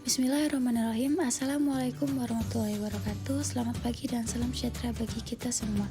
Bismillahirrahmanirrahim. Assalamualaikum warahmatullahi wabarakatuh. Selamat pagi dan salam sejahtera bagi kita semua.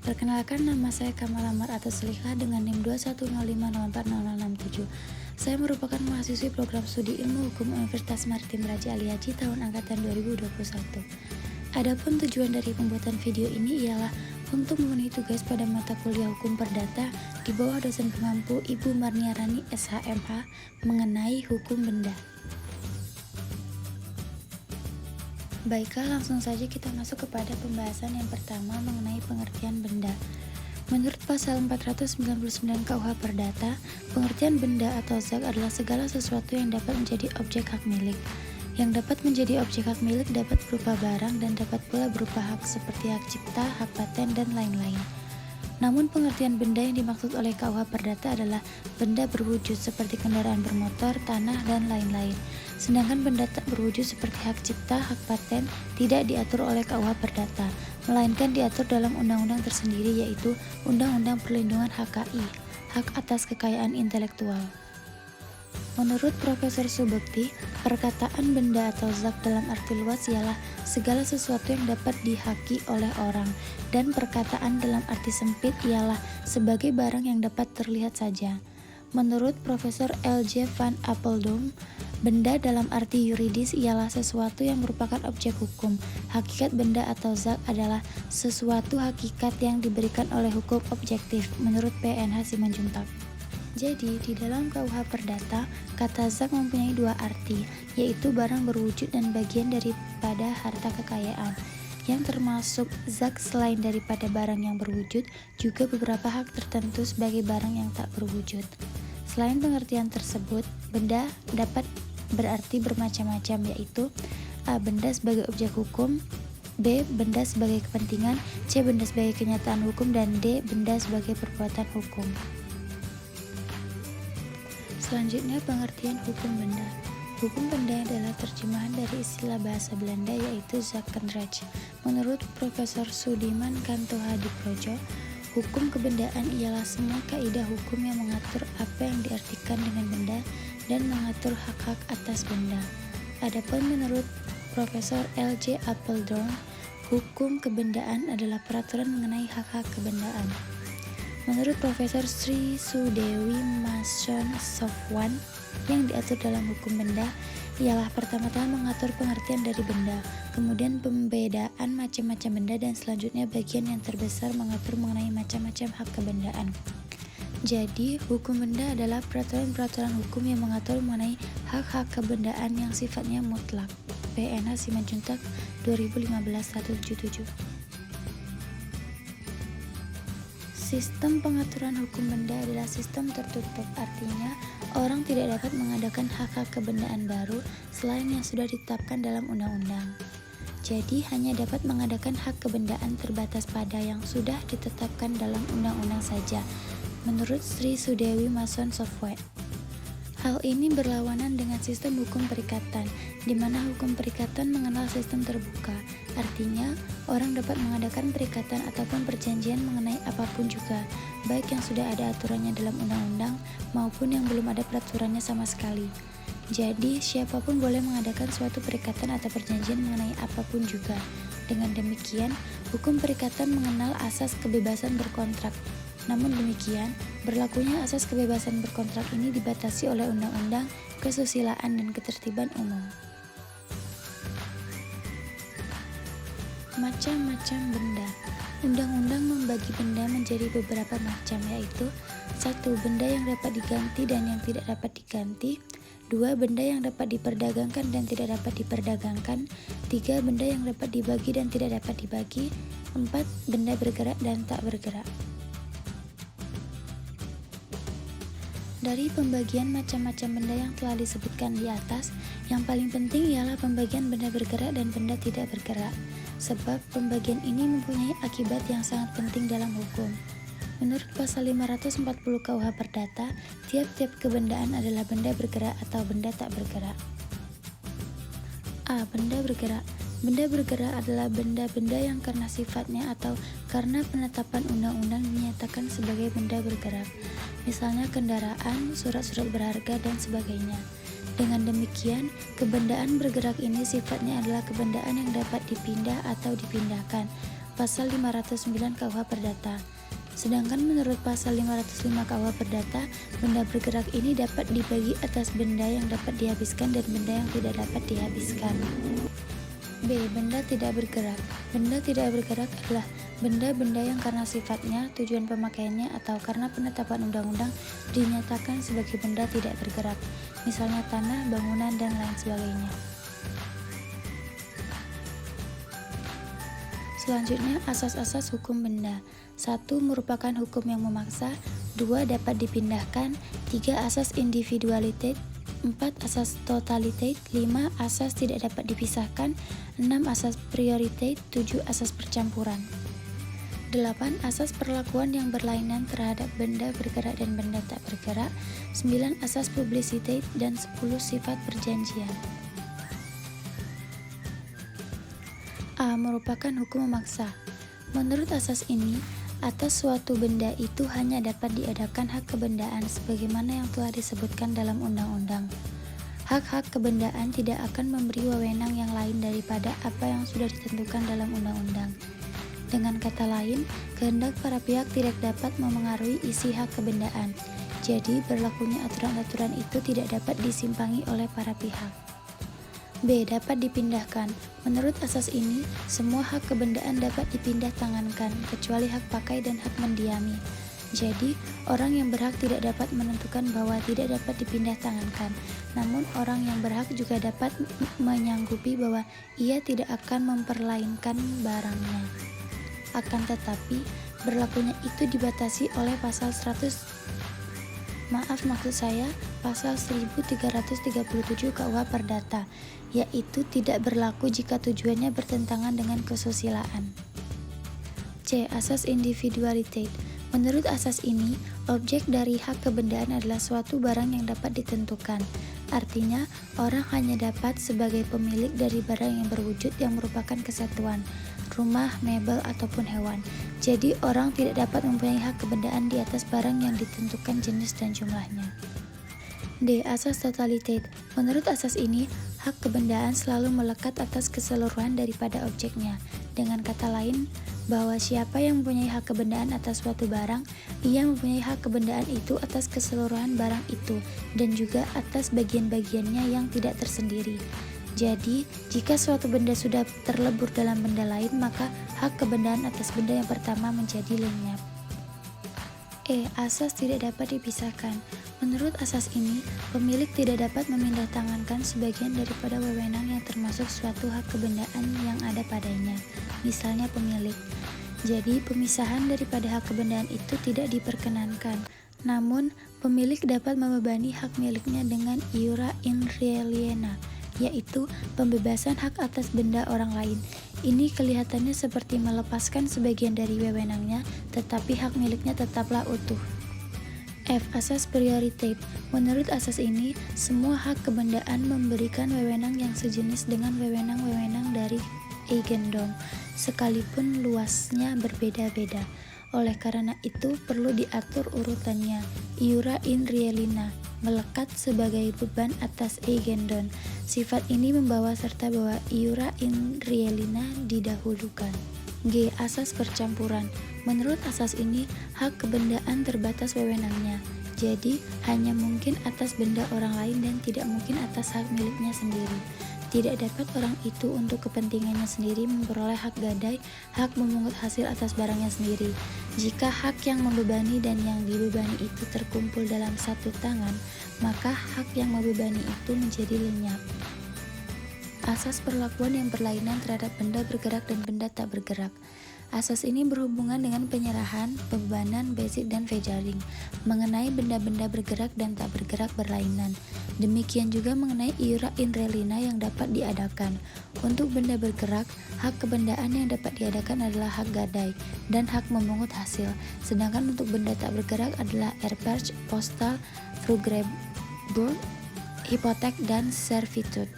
Perkenalkan, nama saya Kamal Amar atau Selihah dengan NIM 210504067. Saya merupakan mahasiswi program studi Ilmu Hukum Universitas Maritim Raja Ali Haji tahun angkatan 2021. Adapun tujuan dari pembuatan video ini ialah untuk memenuhi tugas pada mata kuliah Hukum Perdata di bawah dosen pengampu Ibu Marniarani SHMH mengenai hukum benda. Baiklah, langsung saja kita masuk kepada pembahasan yang pertama mengenai pengertian benda. Menurut pasal 499 KUH Perdata, pengertian benda atau zat adalah segala sesuatu yang dapat menjadi objek hak milik. Yang dapat menjadi objek hak milik dapat berupa barang dan dapat pula berupa hak seperti hak cipta, hak paten, dan lain-lain. Namun pengertian benda yang dimaksud oleh KUH Perdata adalah benda berwujud seperti kendaraan bermotor, tanah, dan lain-lain. Sedangkan benda tak berwujud seperti hak cipta, hak paten tidak diatur oleh KUH Perdata, melainkan diatur dalam undang-undang tersendiri, yaitu Undang-Undang Perlindungan HKI, Hak Atas Kekayaan Intelektual. Menurut Profesor Subekti, perkataan benda atau zat dalam arti luas ialah segala sesuatu yang dapat dihaki oleh orang, dan perkataan dalam arti sempit ialah sebagai barang yang dapat terlihat saja. Menurut Profesor L.J. van Apeldoorn, benda dalam arti yuridis ialah sesuatu yang merupakan objek hukum. Hakikat benda atau zat adalah sesuatu hakikat yang diberikan oleh hukum objektif, menurut PNH Simanjuntak. Jadi, di dalam KUH Perdata, kata zat mempunyai dua arti, yaitu barang berwujud dan bagian daripada harta kekayaan. Yang termasuk zat selain daripada barang yang berwujud, juga beberapa hak tertentu sebagai barang yang tak berwujud. Selain pengertian tersebut, benda dapat berarti bermacam-macam, yaitu A. Benda sebagai objek hukum, B. Benda sebagai kepentingan, C. Benda sebagai kenyataan hukum, dan D. Benda sebagai perbuatan hukum. Selanjutnya, pengertian hukum benda. Hukum benda adalah terjemahan dari istilah bahasa Belanda, yaitu zakenrecht. Menurut Profesor Sudiman Kanto Hadiprodjo, hukum kebendaan ialah semua kaidah hukum yang mengatur apa yang diartikan dengan benda dan mengatur hak-hak atas benda. Adapun menurut Profesor L.J. Apeldoorn, hukum kebendaan adalah peraturan mengenai hak-hak kebendaan. Menurut Profesor Sri Sudewi Mason Sofwan, yang diatur dalam hukum benda ialah pertama-tama mengatur pengertian dari benda, kemudian pembedaan macam-macam benda, dan selanjutnya bagian yang terbesar mengatur mengenai macam-macam hak kebendaan. Jadi, hukum benda adalah peraturan-peraturan hukum yang mengatur mengenai hak-hak kebendaan yang sifatnya mutlak. PNH Simanjuntak 2015-177. Sistem pengaturan hukum benda adalah sistem tertutup, artinya orang tidak dapat mengadakan hak-hak kebendaan baru selain yang sudah ditetapkan dalam undang-undang. Jadi hanya dapat mengadakan hak kebendaan terbatas pada yang sudah ditetapkan dalam undang-undang saja, menurut Sri Sudewi Mason Sofwan. Hal ini berlawanan dengan sistem hukum perikatan, di mana hukum perikatan mengenal sistem terbuka. Artinya, orang dapat mengadakan perikatan ataupun perjanjian mengenai apapun juga, baik yang sudah ada aturannya dalam undang-undang maupun yang belum ada peraturannya sama sekali. Jadi, siapapun boleh mengadakan suatu perikatan atau perjanjian mengenai apapun juga. Dengan demikian, hukum perikatan mengenal asas kebebasan berkontrak. Namun demikian, berlakunya asas kebebasan berkontrak ini dibatasi oleh Undang-Undang Kesusilaan dan Ketertiban Umum. Macam-macam benda. Undang-undang membagi benda menjadi beberapa macam, yaitu 1. Benda yang dapat diganti dan yang tidak dapat diganti. 2. Benda yang dapat diperdagangkan dan tidak dapat diperdagangkan. 3. Benda yang dapat dibagi dan tidak dapat dibagi. 4. Benda bergerak dan tak bergerak. Dari pembagian macam-macam benda yang telah disebutkan di atas, yang paling penting ialah pembagian benda bergerak dan benda tidak bergerak, sebab pembagian ini mempunyai akibat yang sangat penting dalam hukum. Menurut pasal 540 KUH Perdata, tiap-tiap kebendaan adalah benda bergerak atau benda tak bergerak. A. Benda bergerak. Benda bergerak adalah benda-benda yang karena sifatnya atau karena penetapan undang-undang dinyatakan sebagai benda bergerak. Misalnya kendaraan, surat-surat berharga, dan sebagainya. Dengan demikian, kebendaan bergerak ini sifatnya adalah kebendaan yang dapat dipindah atau dipindahkan. Pasal 509 KUH Perdata. Sedangkan menurut pasal 505 KUH Perdata, benda bergerak ini dapat dibagi atas benda yang dapat dihabiskan dan benda yang tidak dapat dihabiskan. B. Benda tidak bergerak. Benda tidak bergerak adalah benda-benda yang karena sifatnya, tujuan pemakaiannya, atau karena penetapan undang-undang dinyatakan sebagai benda tidak bergerak, misalnya tanah, bangunan, dan lain sebagainya. Selanjutnya, asas-asas hukum benda. 1. Merupakan hukum yang memaksa. 2. Dapat dipindahkan. 3. Asas individualitas. 4. Asas totalitas. 5. Asas tidak dapat dipisahkan. 6. Asas prioritas. 7. Asas percampuran. 8. Asas perlakuan yang berlainan terhadap benda bergerak dan benda tak bergerak. 9. Asas publisitas. Dan 10. Sifat perjanjian. A. Merupakan hukum memaksa. Menurut asas ini, atas suatu benda itu hanya dapat diadakan hak kebendaan sebagaimana yang telah disebutkan dalam undang-undang. Hak-hak kebendaan tidak akan memberi wewenang yang lain daripada apa yang sudah ditentukan dalam undang-undang. Dengan kata lain, kehendak para pihak tidak dapat memengaruhi isi hak kebendaan. Jadi, berlakunya aturan-aturan itu tidak dapat disimpangi oleh para pihak. B. Dapat dipindahkan. Menurut asas ini, semua hak kebendaan dapat dipindah tangankan, kecuali hak pakai dan hak mendiami. Jadi, orang yang berhak tidak dapat menentukan bahwa tidak dapat dipindah tangankan. Namun, orang yang berhak juga dapat menyanggupi bahwa ia tidak akan memperlainkan barangnya. Akan tetapi, berlakunya itu dibatasi oleh pasal 1337 KUH Perdata, yaitu tidak berlaku jika tujuannya bertentangan dengan kesusilaan. C. Asas individualitas. Menurut asas ini, objek dari hak kebendaan adalah suatu barang yang dapat ditentukan. Artinya, orang hanya dapat sebagai pemilik dari barang yang berwujud yang merupakan kesatuan, rumah, mebel, ataupun hewan. Jadi, orang tidak dapat mempunyai hak kebendaan di atas barang yang ditentukan jenis dan jumlahnya. D. Asas totalitas. Menurut asas ini, hak kebendaan selalu melekat atas keseluruhan daripada objeknya. Dengan kata lain, bahwa siapa yang mempunyai hak kebendaan atas suatu barang, ia mempunyai hak kebendaan itu atas keseluruhan barang itu, dan juga atas bagian-bagiannya yang tidak tersendiri. Jadi, jika suatu benda sudah terlebur dalam benda lain, maka hak kebendaan atas benda yang pertama menjadi lenyap. E. Asas tidak dapat dipisahkan. Menurut asas ini, pemilik tidak dapat memindahtangankan sebagian daripada wewenang yang termasuk suatu hak kebendaan yang ada padanya, misalnya pemilik. Jadi, pemisahan daripada hak kebendaan itu tidak diperkenankan. Namun, pemilik dapat membebani hak miliknya dengan iura in re aliena, yaitu pembebasan hak atas benda orang lain. Ini kelihatannya seperti melepaskan sebagian dari wewenangnya, tetapi hak miliknya tetaplah utuh. F. Asas prioritas. Menurut asas ini, semua hak kebendaan memberikan wewenang yang sejenis dengan wewenang-wewenang dari eigendom, sekalipun luasnya berbeda-beda. Oleh karena itu, perlu diatur urutannya. Iura in realina, melekat sebagai beban atas eigendom. Sifat ini membawa serta bahwa iura in realina didahulukan. G. Asas percampuran. Menurut asas ini, hak kebendaan terbatas wewenangnya. Jadi, hanya mungkin atas benda orang lain dan tidak mungkin atas hak miliknya sendiri. Tidak dapat orang itu untuk kepentingannya sendiri memperoleh hak gadai, hak memungut hasil atas barangnya sendiri. Jika hak yang membebani dan yang dibebani itu terkumpul dalam satu tangan, maka hak yang membebani itu menjadi lenyap. Asas perlakuan yang berlainan terhadap benda bergerak dan benda tak bergerak. Asas ini berhubungan dengan penyerahan, pembebanan, basic, dan fejaring mengenai benda-benda bergerak dan tak bergerak berlainan. Demikian juga mengenai iura in realina yang dapat diadakan. Untuk benda bergerak, hak kebendaan yang dapat diadakan adalah hak gadai dan hak memungut hasil. Sedangkan untuk benda tak bergerak adalah erbpurge, postal, frugeburt, hipotek, dan servitude.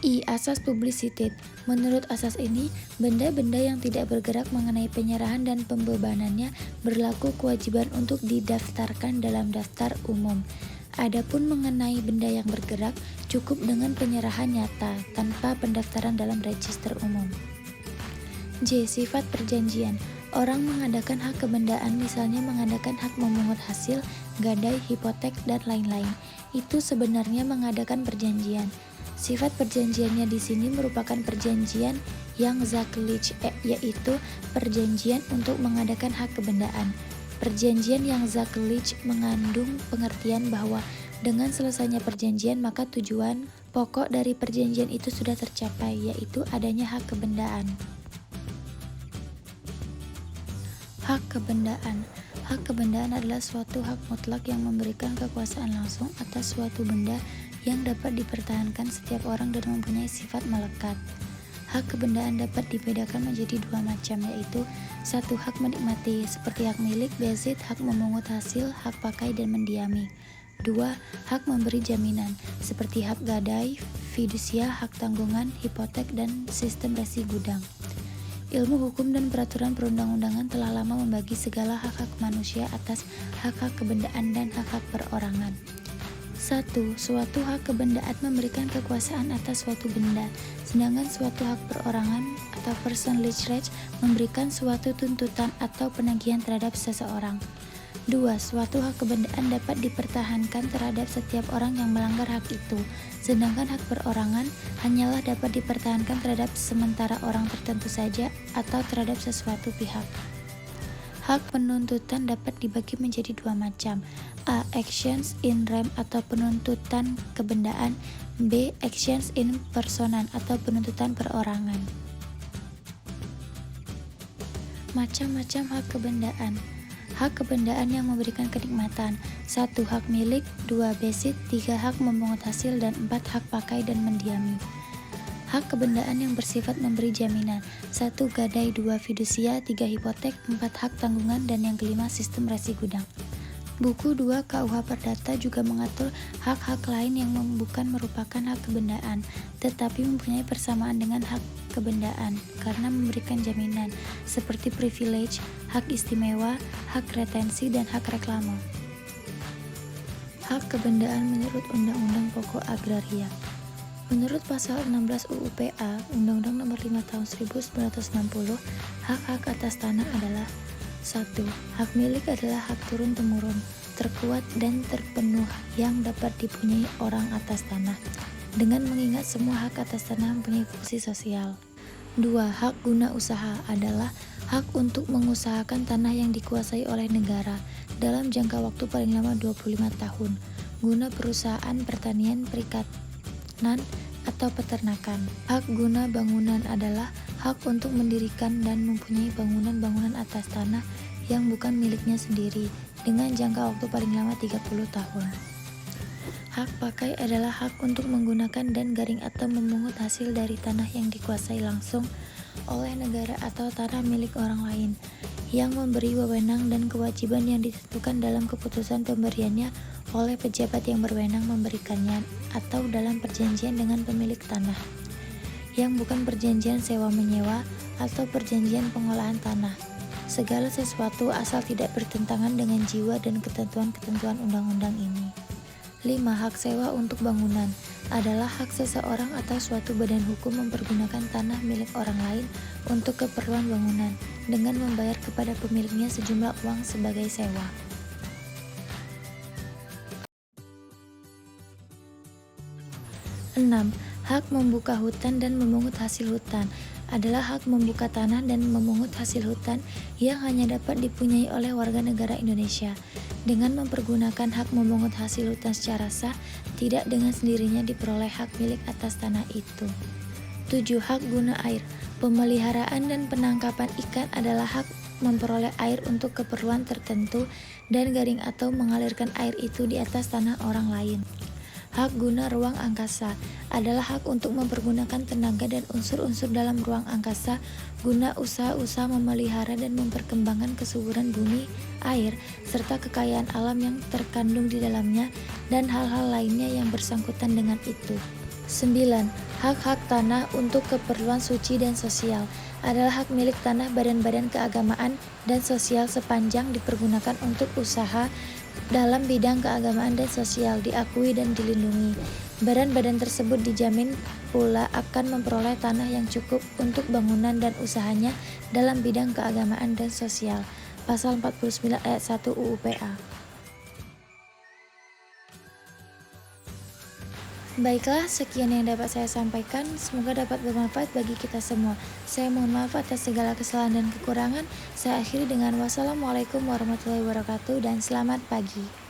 I. Asas publisitas. Menurut asas ini, benda-benda yang tidak bergerak mengenai penyerahan dan pembebanannya berlaku kewajiban untuk didaftarkan dalam daftar umum. Adapun mengenai benda yang bergerak, cukup dengan penyerahan nyata tanpa pendaftaran dalam register umum. J. Sifat perjanjian. Orang mengadakan hak kebendaan, misalnya mengadakan hak memungut hasil, gadai, hipotek, dan lain-lain. Itu sebenarnya mengadakan perjanjian. Sifat perjanjiannya di sini merupakan perjanjian yang zaklich, yaitu perjanjian untuk mengadakan hak kebendaan. Perjanjian yang zaklich mengandung pengertian bahwa dengan selesainya perjanjian maka tujuan pokok dari perjanjian itu sudah tercapai, yaitu adanya hak kebendaan. Hak kebendaan. Hak kebendaan adalah suatu hak mutlak yang memberikan kekuasaan langsung atas suatu benda yang dapat dipertahankan setiap orang dan mempunyai sifat melekat. Hak kebendaan dapat dibedakan menjadi dua macam, yaitu satu, hak menikmati seperti hak milik, bezit, hak memungut hasil, hak pakai dan mendiami. Dua, hak memberi jaminan seperti hak gadai, fidusia, hak tanggungan, hipotek, dan sistem resi gudang. Ilmu hukum dan peraturan perundang-undangan telah lama membagi segala hak-hak manusia atas hak-hak kebendaan dan hak-hak perorangan. 1. Suatu hak kebendaan memberikan kekuasaan atas suatu benda, sedangkan suatu hak perorangan atau personal rights memberikan suatu tuntutan atau penagihan terhadap seseorang. 2. Suatu hak kebendaan dapat dipertahankan terhadap setiap orang yang melanggar hak itu, sedangkan hak perorangan hanyalah dapat dipertahankan terhadap sementara orang tertentu saja atau terhadap sesuatu pihak. Hak penuntutan dapat dibagi menjadi dua macam. A. Actions in rem atau penuntutan kebendaan. B. Actions in personam atau penuntutan perorangan. Macam-macam hak kebendaan. Hak kebendaan yang memberikan kenikmatan. 1. Hak milik. 2. Bezit. 3. Hak memungut hasil. Dan 4. Hak pakai dan mendiami. Hak kebendaan yang bersifat memberi jaminan. 1. Gadai. 2. Fidusia. 3. Hipotek. 4. Hak tanggungan. Dan yang kelima sistem resi gudang. Buku 2 KUH Perdata juga mengatur hak-hak lain yang bukan merupakan hak kebendaan, tetapi mempunyai persamaan dengan hak kebendaan karena memberikan jaminan, seperti privilege, hak istimewa, hak retensi, dan hak reklame. Hak kebendaan menurut Undang-Undang Pokok Agraria. Menurut pasal 16 UU PA, Undang-Undang Nomor 5 Tahun 1960, hak-hak atas tanah adalah 1. Hak milik adalah hak turun-temurun, terkuat dan terpenuh yang dapat dipunyai orang atas tanah, dengan mengingat semua hak atas tanah mempunyai fungsi sosial. 2. Hak guna usaha adalah hak untuk mengusahakan tanah yang dikuasai oleh negara dalam jangka waktu paling lama 25 tahun, guna perusahaan pertanian, perikanan, atau peternakan. Hak guna bangunan adalah hak untuk mendirikan dan mempunyai bangunan-bangunan atas tanah yang bukan miliknya sendiri dengan jangka waktu paling lama 30 tahun. Hak pakai adalah hak untuk menggunakan dan garing atau memungut hasil dari tanah yang dikuasai langsung oleh negara atau tanah milik orang lain, yang memberi wewenang dan kewajiban yang ditentukan dalam keputusan pemberiannya oleh pejabat yang berwenang memberikannya atau dalam perjanjian dengan pemilik tanah, yang bukan perjanjian sewa-menyewa atau perjanjian pengolahan tanah. Segala sesuatu asal tidak bertentangan dengan jiwa dan ketentuan-ketentuan undang-undang ini. 5. Hak sewa untuk bangunan adalah hak seseorang atau suatu badan hukum mempergunakan tanah milik orang lain untuk keperluan bangunan dengan membayar kepada pemiliknya sejumlah uang sebagai sewa. 6. Hak membuka hutan dan memungut hasil hutan adalah hak membuka tanah dan memungut hasil hutan yang hanya dapat dipunyai oleh warga negara Indonesia dengan mempergunakan hak memungut hasil hutan secara sah, tidak dengan sendirinya diperoleh hak milik atas tanah itu. 7. Hak guna air. Pemeliharaan dan penangkapan ikan adalah hak memperoleh air untuk keperluan tertentu dan garing atau mengalirkan air itu di atas tanah orang lain. Hak guna ruang angkasa adalah hak untuk mempergunakan tenaga dan unsur-unsur dalam ruang angkasa guna usaha-usaha memelihara dan memperkembangkan kesuburan bumi, air, serta kekayaan alam yang terkandung di dalamnya dan hal-hal lainnya yang bersangkutan dengan itu. 9. Hak-hak tanah untuk keperluan suci dan sosial adalah hak milik tanah badan-badan keagamaan dan sosial sepanjang dipergunakan untuk usaha dalam bidang keagamaan dan sosial diakui dan dilindungi. Badan-badan tersebut dijamin pula akan memperoleh tanah yang cukup untuk bangunan dan usahanya dalam bidang keagamaan dan sosial. Pasal 49 ayat 1 UU PA. Baiklah, sekian yang dapat saya sampaikan. Semoga dapat bermanfaat bagi kita semua. Saya mohon maaf atas segala kesalahan dan kekurangan. Saya akhiri dengan wassalamualaikum warahmatullahi wabarakatuh dan selamat pagi.